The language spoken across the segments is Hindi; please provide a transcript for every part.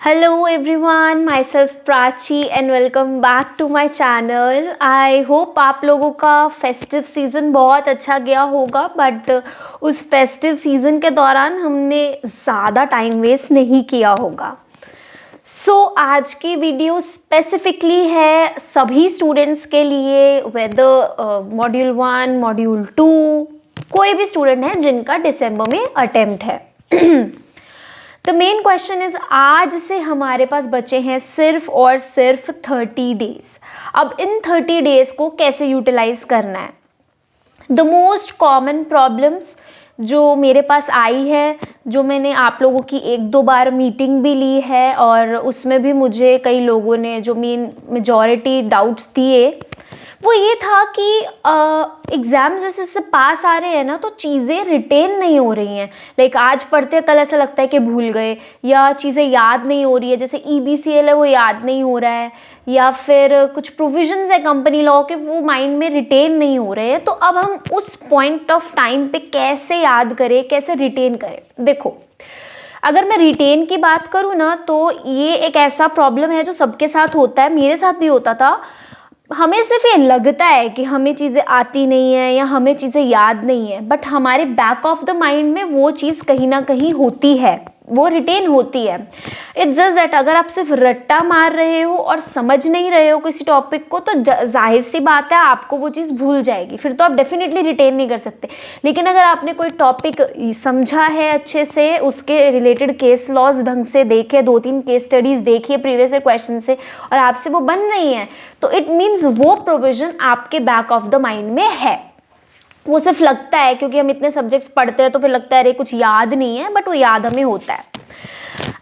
Hello everyone, myself Prachi and welcome back to my channel. I hope आप लोगों का फेस्टिव सीज़न बहुत अच्छा गया होगा, बट उस फेस्टिव सीज़न के दौरान हमने ज़्यादा टाइम वेस्ट नहीं किया होगा. आज की वीडियो स्पेसिफिकली है सभी स्टूडेंट्स के लिए, वेदर मॉड्यूल 1, मॉड्यूल 2, कोई भी स्टूडेंट है जिनका दिसंबर में अटेम्प्ट है. द मेन क्वेश्चन इज, आज से हमारे पास बचे हैं सिर्फ और सिर्फ 30 डेज. अब इन 30 डेज को कैसे यूटिलाइज करना है? द मोस्ट कॉमन प्रॉब्लम्स जो मेरे पास आई है, जो मैंने आप लोगों की 1-2 बार मीटिंग भी ली है और उसमें भी मुझे कई लोगों ने जो मेजॉरिटी डाउट्स दिए, वो ये था कि एग्ज़ाम जैसे से पास आ रहे हैं ना, तो चीज़ें रिटेन नहीं हो रही हैं. लाइक आज पढ़ते हैं, कल ऐसा लगता है कि भूल गए, या चीज़ें याद नहीं हो रही है. जैसे EBCL है वो याद नहीं हो रहा है, या फिर कुछ प्रोविजंस है कंपनी लॉ के, वो माइंड में रिटेन नहीं हो रहे हैं. तो अब हम उस पॉइंट ऑफ टाइम पे कैसे याद करें, कैसे रिटेन करें? देखो, अगर मैं रिटेन की बात करूँ ना, तो ये एक ऐसा प्रॉब्लम है जो सबके साथ होता है, मेरे साथ भी होता था. हमें सिर्फ ये लगता है कि हमें चीज़ें आती नहीं है या हमें चीज़ें याद नहीं है, बट हमारे बैक ऑफ द माइंड में वो चीज़ कहीं ना कहीं होती है, वो रिटेन होती है. इट्स जस्ट दैट अगर आप सिर्फ रट्टा मार रहे हो और समझ नहीं रहे हो किसी टॉपिक को, तो जाहिर सी बात है आपको वो चीज़ भूल जाएगी, फिर तो आप डेफिनेटली रिटेन नहीं कर सकते. लेकिन अगर आपने कोई टॉपिक समझा है अच्छे से, उसके रिलेटेड केस लॉज ढंग से देखे, 2-3 केस स्टडीज़ देखिए प्रीवियस क्वेश्चन से, और आपसे वो बन रही हैं, तो इट मीन्स वो प्रोविज़न आपके बैक ऑफ द माइंड में है. वो सिर्फ लगता है, क्योंकि हम इतने सब्जेक्ट्स पढ़ते हैं तो फिर लगता है अरे कुछ याद नहीं है, बट वो याद हमें होता है.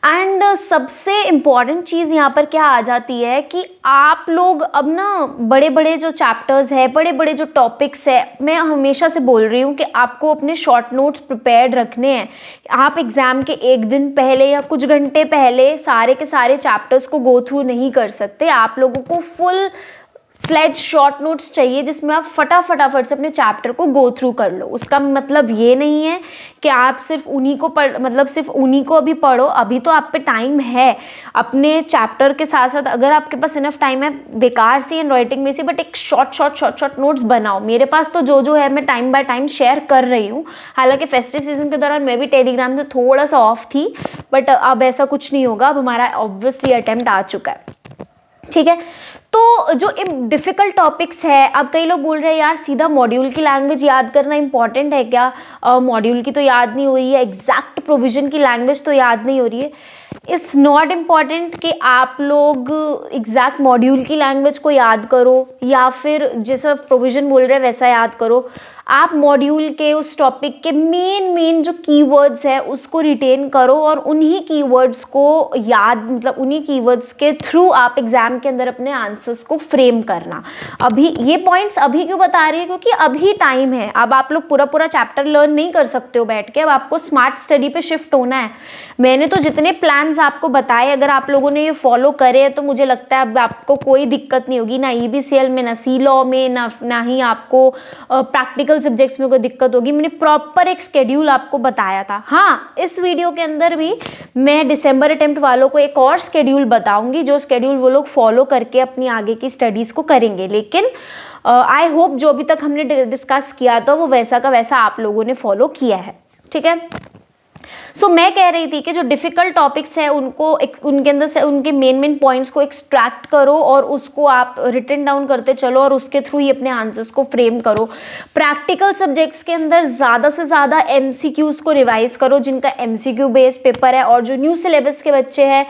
एंड सबसे इम्पॉर्टेंट चीज़ यहाँ पर क्या आ जाती है कि आप लोग अब ना बड़े बड़े जो चैप्टर्स है, बड़े बड़े जो टॉपिक्स है, मैं हमेशा से बोल रही हूँ कि आपको अपने शॉर्ट नोट्स प्रिपेयर्ड रखने हैं. आप एग्ज़ाम के एक दिन पहले या कुछ घंटे पहले सारे के सारे चैप्टर्स को गो थ्रू नहीं कर सकते. आप लोगों को फुल फ्लेज शॉर्ट नोट्स चाहिए जिसमें आप फटाफट से अपने चैप्टर को गो थ्रू कर लो. उसका मतलब ये नहीं है कि आप सिर्फ उन्हीं को अभी पढ़ो. अभी तो आप पे टाइम है अपने चैप्टर के साथ साथ. अगर आपके पास इनफ टाइम है, बेकार सी एंड राइटिंग में सी, बट एक शॉर्ट नोट्स बनाओ. मेरे पास तो जो है मैं टाइम बाय टाइम शेयर कर रही हूँ. हालांकि फेस्टिव सीजन के दौरान मैं भी टेलीग्राम से थोड़ा सा ऑफ थी, बट अब ऐसा कुछ नहीं होगा. अब हमारा ऑब्वियसली अटेम्प्ट आ चुका है, ठीक है. तो जो डिफ़िकल्ट टॉपिक्स है, अब कई लोग बोल रहे हैं यार सीधा मॉड्यूल की लैंग्वेज याद करना इंपॉर्टेंट है क्या? मॉड्यूल की तो याद नहीं हो रही है, एग्जैक्ट प्रोविजन की लैंग्वेज तो याद नहीं हो रही है. इट्स नॉट इम्पॉर्टेंट कि आप लोग एग्जैक्ट मॉड्यूल की लैंग्वेज को याद करो या फिर जैसा प्रोविजन बोल रहे हैं वैसा याद करो. आप मॉड्यूल के उस टॉपिक के मेन जो कीवर्ड्स है उसको रिटेन करो, और उन्हीं कीवर्ड्स को उन्हीं कीवर्ड्स के थ्रू आप एग्जाम के अंदर अपने आंसर्स को फ्रेम करना. अभी ये पॉइंट्स अभी क्यों बता रही है? क्योंकि अभी टाइम है. अब आप लोग पूरा चैप्टर लर्न नहीं कर सकते हो बैठ के. अब आपको स्मार्ट स्टडी पे शिफ्ट होना है. मैंने तो जितने प्लान्स आपको बताए, अगर आप लोगों ने ये फॉलो करे तो मुझे लगता है अब आपको कोई दिक्कत नहीं होगी, ना EBCL में, ना C लॉ में, ना ही आपको प्रैक्टिकल सब्जेक्ट्स में कोई दिक्कत होगी. मैंने प्रॉपर एक स्केड्यूल आपको बताया था. हाँ, इस वीडियो के अंदर भी मैं दिसंबर अटेम्प्ट वालों को एक और स्केड्यूल बताऊंगी, जो स्केड्यूल वो लोग फॉलो करके अपनी आगे की स्टडीज़ को करेंगे. लेकिन आई होप जो अभी तक हमने डिस्कस किया था वो वैसा का वैसा आप लोगों ने फॉलो किया है, ठीक है. मैं कह रही थी कि जो डिफ़िकल्ट टॉपिक्स है उनको उनके अंदर से उनके मेन पॉइंट्स को एक्सट्रैक्ट करो और उसको आप रिटन डाउन करते चलो और उसके थ्रू ही अपने आंसर्स को फ्रेम करो. प्रैक्टिकल सब्जेक्ट्स के अंदर ज़्यादा से ज़्यादा MCQs को रिवाइज करो, जिनका MCQ बेस्ड पेपर है. और जो न्यू सिलेबस के बच्चे हैं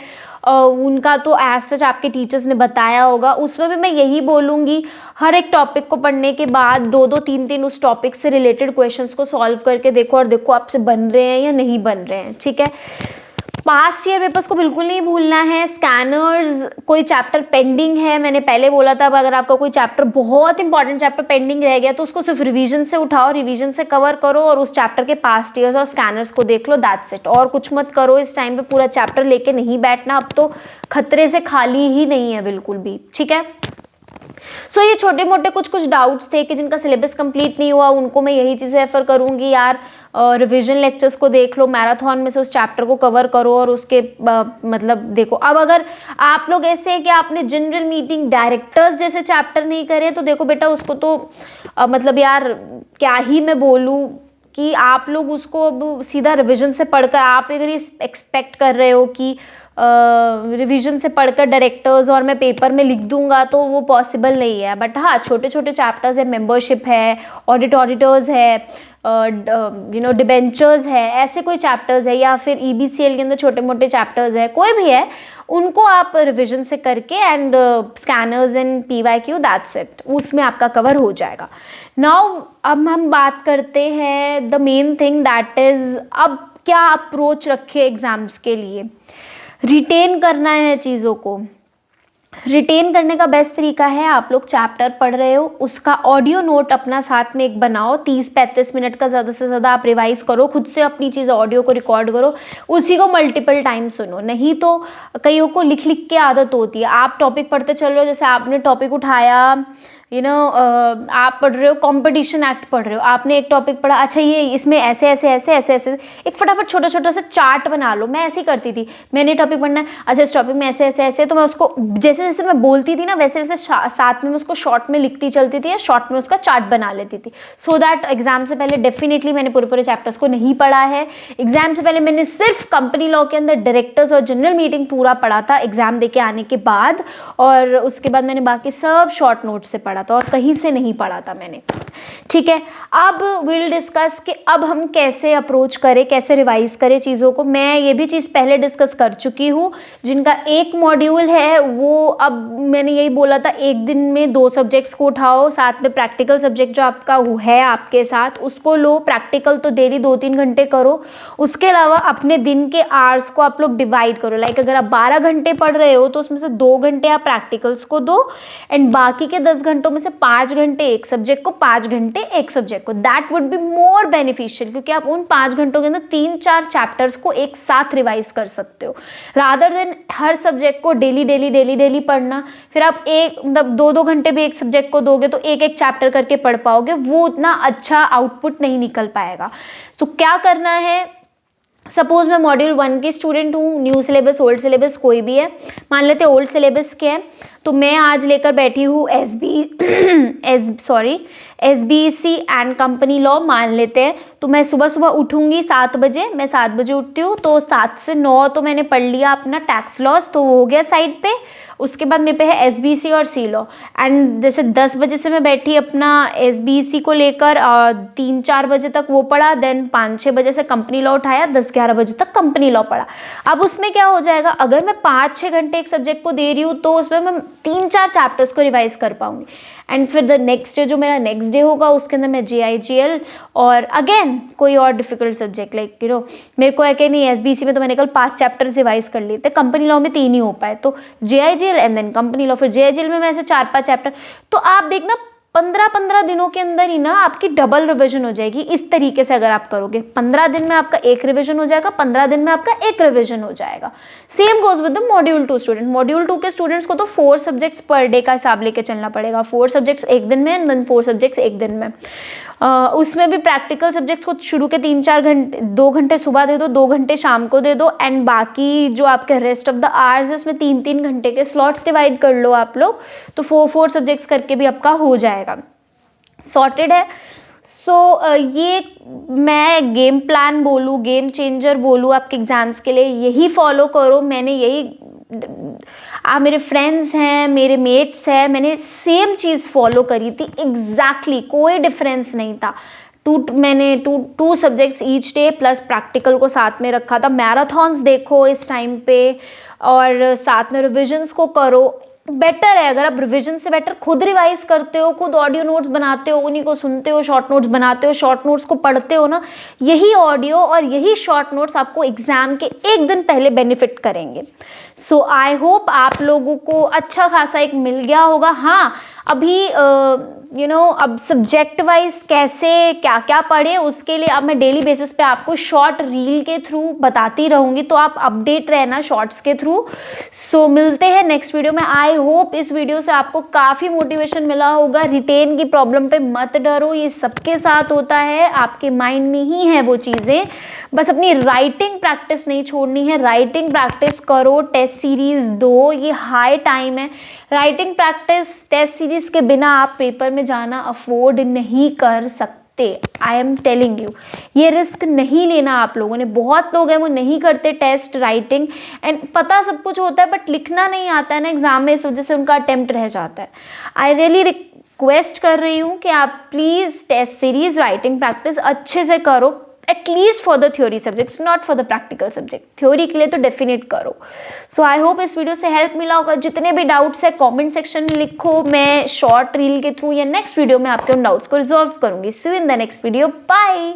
उनका तो एज सच आपके टीचर्स ने बताया होगा. उसमें भी मैं यही बोलूँगी, हर एक टॉपिक को पढ़ने के बाद 2-2, 3-3 उस टॉपिक से रिलेटेड क्वेश्चंस को सॉल्व करके देखो, और देखो आपसे बन रहे हैं या नहीं बन रहे हैं, ठीक है. पास्ट ईयर पेपर्स को बिल्कुल नहीं भूलना है. स्कैनर्स, कोई चैप्टर पेंडिंग है, मैंने पहले बोला था, अगर आपका कोई चैप्टर बहुत इंपॉर्टेंट चैप्टर पेंडिंग रह गया तो उसको सिर्फ रिवीजन से उठाओ, रिवीजन से कवर करो और उस चैप्टर के पास्ट ईयर्स और स्कैनर्स को देख लो. That's it. और कुछ मत करो इस टाइम पे. पूरा चैप्टर लेके नहीं बैठना. अब तो खतरे से खाली ही नहीं है बिल्कुल भी, ठीक है. ये छोटे मोटे कुछ डाउट्स थे कि जिनका सिलेबस कंप्लीट नहीं हुआ, उनको मैं यही चीज़ें रेफर करूँगी यार. रिवीजन लेक्चर्स को देख लो, मैराथन में से उस चैप्टर को कवर करो और उसके मतलब देखो। अब अगर आप लोग ऐसे हैं कि आपने जनरल मीटिंग डायरेक्टर्स जैसे चैप्टर नहीं करे तो देखो बेटा उसको तो मतलब यार क्या ही मैं बोलूँ कि आप लोग उसको अब सीधा रिवीजन से पढ़कर, आप अगर ये एक्सपेक्ट कर रहे हो कि रिवीजन से पढ़कर डायरेक्टर्स और मैं पेपर में लिख दूंगा तो वो पॉसिबल नहीं है। बट हाँ, छोटे छोटे चैप्टर्स है, मेंबरशिप है, ऑडिटर्स है, डिबेंचर्स है, ऐसे कोई चैप्टर्स है, या फिर EBCL के अंदर छोटे मोटे चैप्टर्स है, कोई भी है, उनको आप रिवीजन से करके and scanners and PYQ, that's it, उसमें आपका कवर हो जाएगा। नाउ अब हम बात करते हैं the main thing, that is अब क्या अप्रोच रखे एग्ज़ाम्स के लिए। रिटेन करना है चीज़ों को। रिटेन करने का बेस्ट तरीका है, आप लोग चैप्टर पढ़ रहे हो उसका ऑडियो नोट अपना साथ में एक बनाओ, 30-35 मिनट का ज़्यादा से ज़्यादा आप रिवाइज़ करो, खुद से अपनी चीज़ ऑडियो को रिकॉर्ड करो, उसी को मल्टीपल टाइम सुनो। नहीं तो कईयों को लिख लिख के आदत होती है, आप टॉपिक पढ़ते चल रहे हो, जैसे आपने टॉपिक उठाया आप पढ़ रहे हो कंपटीशन एक्ट पढ़ रहे हो, आपने एक टॉपिक पढ़ा, अच्छा ये इसमें ऐसे ऐसे ऐसे ऐसे ऐसे, एक फटाफट छोटा छोटा सा चार्ट बना लो। मैं ऐसे ही करती थी, मैंने टॉपिक पढ़ना है, अच्छा इस टॉपिक में ऐसे ऐसे ऐसे, तो मैं उसको जैसे जैसे मैं बोलती थी ना वैसे वैसे साथ में मैं उसको शॉर्ट में लिखती चलती थी या शॉर्ट में उसका चार्ट बना लेती थी, सो दैट एग्जाम से पहले डेफिनेटली मैंने पूरे पूरे चैप्टर्स को नहीं पढ़ा है। एग्जाम से पहले मैंने सिर्फ कंपनी लॉ के अंदर डायरेक्टर्स और जनरल मीटिंग पूरा पढ़ा था एग्जाम दे के आने के बाद, और उसके बाद मैंने बाकी सब शॉर्ट नोट से पढ़ा था और कहीं से नहीं पढ़ा था मैंने। ठीक है, अब विल डिस्कस कि अब हम कैसे अप्रोच करें, कैसे रिवाइज करें चीज़ों को। मैं ये भी चीज़ पहले डिस्कस कर चुकी हूँ, जिनका एक मॉड्यूल है वो, अब मैंने यही बोला था एक दिन में 2 सब्जेक्ट्स को उठाओ, साथ में प्रैक्टिकल सब्जेक्ट जो आपका है आपके साथ उसको लो, प्रैक्टिकल तो डेली 2-3 घंटे करो। उसके अलावा अपने दिन के आवर्स को आप लोग डिवाइड करो, लाइक अगर आप 12 घंटे पढ़ रहे हो तो उसमें से 2 घंटे आप प्रैक्टिकल्स को दो एंड बाकी के 10 घंटों में से 5 घंटे एक सब्जेक्ट को, 5 घंटे एक सब्जेक्ट को। That would be more beneficial, क्योंकि आप उन 5 घंटों के अंदर 3-4 चैप्टर्स को एक साथ रिवाइज कर सकते हो, रादर देन हर सब्जेक्ट को डेली डेली डेली डेली पढ़ना। फिर आप एक मतलब 2-2 घंटे भी एक सब्जेक्ट को दोगे तो एक एक चैप्टर करके पढ़ पाओगे, वो उतना अच्छा आउटपुट नहीं निकल पाएगा। तो क्या करना है, सपोज मैं मॉड्यूल 1 की स्टूडेंट हूँ, न्यू सिलेबस ओल्ड सिलेबस कोई भी है, मान लेते हैं ओल्ड सिलेबस के हैं, तो मैं आज लेकर बैठी हूँ SBEC एंड कंपनी लॉ मान लेते हैं। तो मैं सुबह सुबह उठूँगी 7 बजे, मैं 7 बजे उठती हूँ, तो 7 से 9 तो मैंने पढ़ लिया अपना टैक्स लॉस, तो वो हो गया साइड पे। उसके बाद मेरे पे है SBC और सी लॉ, एंड जैसे 10 बजे से मैं बैठी अपना SBC को लेकर 3-4 बजे तक वो पढ़ा, देन 5-6 बजे से कंपनी लॉ उठाया, 10-11 बजे तक कंपनी लॉ पढ़ा। अब उसमें क्या हो जाएगा, अगर मैं 5-6 घंटे एक सब्जेक्ट को दे रही हूँ तो उसमें मैं 3-4 चैप्टर्स को रिवाइज कर पाऊंगी। एंड फिर द नेक्स्ट डे जो मेरा नेक्स्ट डे होगा उसके अंदर मैं JIGL और अगेन कोई और डिफिकल्ट सब्जेक्ट, लाइक मेरे को है कि नहीं SBC में तो मैंने कल 5 चैप्टर्स रिवाइज कर लिए थे, कंपनी लॉ में 3 ही हो पाए, तो JIGL and then company law, फिर JIGL में ऐसे 4-5 चैप्टर। तो आप देखना 15-15 दिनों के अंदर ही ना आपकी डबल रिवीजन हो जाएगी। इस तरीके से अगर आप करोगे 15 दिन में आपका एक रिवीजन हो जाएगा, 15 दिन में आपका एक रिवीजन हो जाएगा। Same goes with the module 2 student. Module 2 के स्टूडेंट्स को तो 4 सब्जेक्ट्स पर डे का हिसाब लेके चलना पड़ेगा, 4 सब्जेक्ट्स एक दिन में एंड देन 4 सब्जेक्ट्स एक दिन में। उसमें भी प्रैक्टिकल सब्जेक्ट्स को शुरू के 3-4 घंटे, 2 घंटे सुबह दे दो, 2 घंटे शाम को दे दो, एंड बाकी जो आपके रेस्ट ऑफ द आवर्स है उसमें 3-3 घंटे के स्लॉट्स डिवाइड कर लो आप लोग, तो 4 सब्जेक्ट्स करके भी आपका हो जाएगा, सॉर्टेड है। सो ये मैं गेम प्लान बोलूँ, गेम चेंजर बोलूँ आपके एग्ज़ाम्स के लिए, यही फॉलो करो। मैंने यही आप मेरे फ्रेंड्स हैं, मेरे मेट्स हैं, मैंने सेम चीज़ फॉलो करी थी एग्जैक्टली, कोई डिफरेंस नहीं था। मैंने two subjects each debt plus practical को साथ में रखा था। मैराथन्स देखो इस टाइम पे और साथ में रिविजन्स को करो, बेटर है। अगर आप रिवीजन से बेटर खुद रिवाइज करते हो, खुद ऑडियो नोट्स बनाते हो, उन्हीं को सुनते हो, शॉर्ट नोट्स बनाते हो, शॉर्ट नोट्स को पढ़ते हो ना, यही ऑडियो और यही शॉर्ट नोट्स आपको एग्जाम के एक दिन पहले बेनिफिट करेंगे। सो आई होप आप लोगों को अच्छा खासा एक मिल गया होगा। हाँ, अभी अब सब्जेक्ट वाइज कैसे क्या क्या पढ़े उसके लिए अब मैं डेली बेसिस पे आपको शॉर्ट रील के थ्रू बताती रहूँगी, तो आप अपडेट रहना शॉर्ट्स के थ्रू। सो मिलते हैं नेक्स्ट वीडियो में। आई होप इस वीडियो से आपको काफ़ी मोटिवेशन मिला होगा। रिटेन की प्रॉब्लम पे मत डरो, ये सबके साथ होता है, आपके माइंड में ही है वो चीज़ें। बस अपनी राइटिंग प्रैक्टिस नहीं छोड़नी है, राइटिंग प्रैक्टिस करो, टेस्ट सीरीज़ दो, ये हाई टाइम है। राइटिंग प्रैक्टिस टेस्ट सीरीज़ के बिना आप पेपर में जाना अफोर्ड नहीं कर सकते। आई एम टेलिंग यू, ये रिस्क नहीं लेना आप लोगों ने। बहुत लोग हैं वो नहीं करते टेस्ट राइटिंग, एंड पता सब कुछ होता है बट लिखना नहीं आता है ना एग्जाम में, इस वजह से उनका अटेम्प्ट रह जाता है। आई रियली रिक्वेस्ट कर रही हूँ कि आप please test series writing practice अच्छे से करो, at least for the theory subjects, not for the practical subject. Theory के लिए तो डेफिनेट करो। सो आई होप इस वीडियो से हेल्प मिला होगा। जितने भी डाउट्स है कमेंट सेक्शन में लिखो, मैं शॉर्ट रील के थ्रू या नेक्स्ट वीडियो में आपके उन डाउट्स को रिजॉल्व करूंगी। See you in the next video, bye.